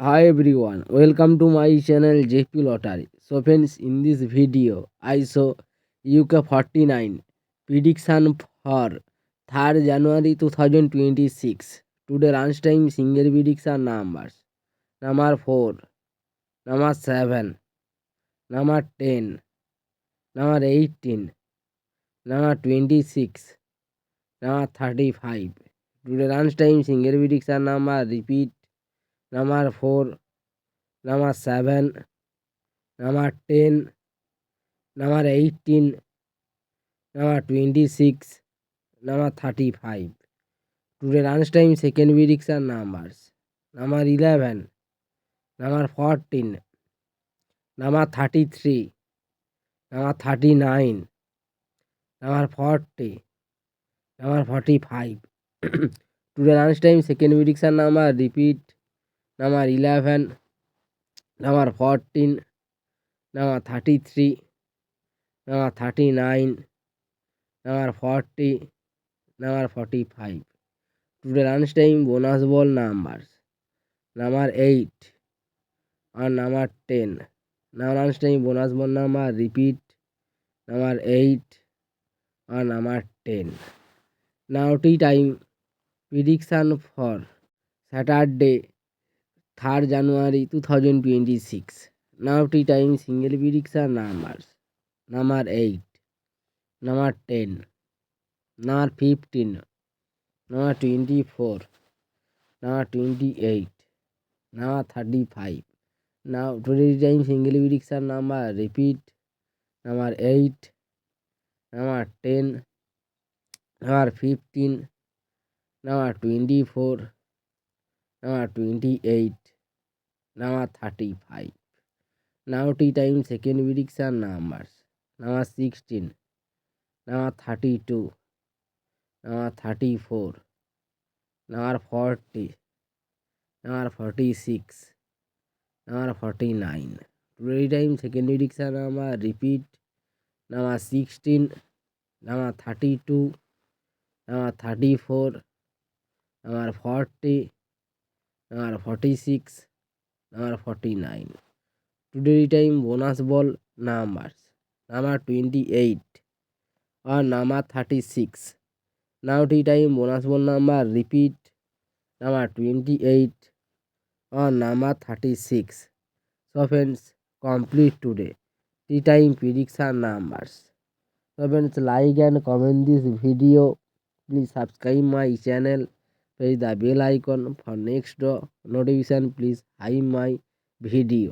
Hi everyone, welcome to my channel JP Lottery. So friends, in this video, I saw UK 49 prediction for 3rd January 2026. Today lunchtime single prediction numbers. Number 4, number 7, number 10, number 18, number 26, number 35. Today lunchtime single prediction number repeat. Number 4, number 7, number 10, number 18, number 26, number 35. Today lunchtime second prediction numbers. Number 11, number 14, number 33, number 39, number 40, number 45. Today lunchtime second prediction number repeat. Number 11, number 14, number 33, number 39, number 40, number 45. Today lunchtime bonus ball numbers. Number 8 and number 10. Now lunchtime bonus ball number repeat. Number 8 and number 10. Now tea time prediction for Saturday 3rd January 2026. Now tea time single prediction numbers. Number 8, number 10, number 15, number 24, number 28, number 35. Now today time single prediction number repeat. Number 8, number 10, number 15, number 24, number 28, number 35. Now tea time second prediction numbers. Number 16, number 32, number 34, number 40, number 46, number 49. Today time second prediction number repeat. Number 16, number 32, number 34, number 40, number 46, number 49. Today time bonus ball numbers. Number 28 or number 36. Now tea time bonus ball number repeat. Number 28 or number 36. So friends, complete today tea time prediction numbers. So friends, like and comment this video. Please subscribe my channel. Press the bell icon for next notification. Please like my video.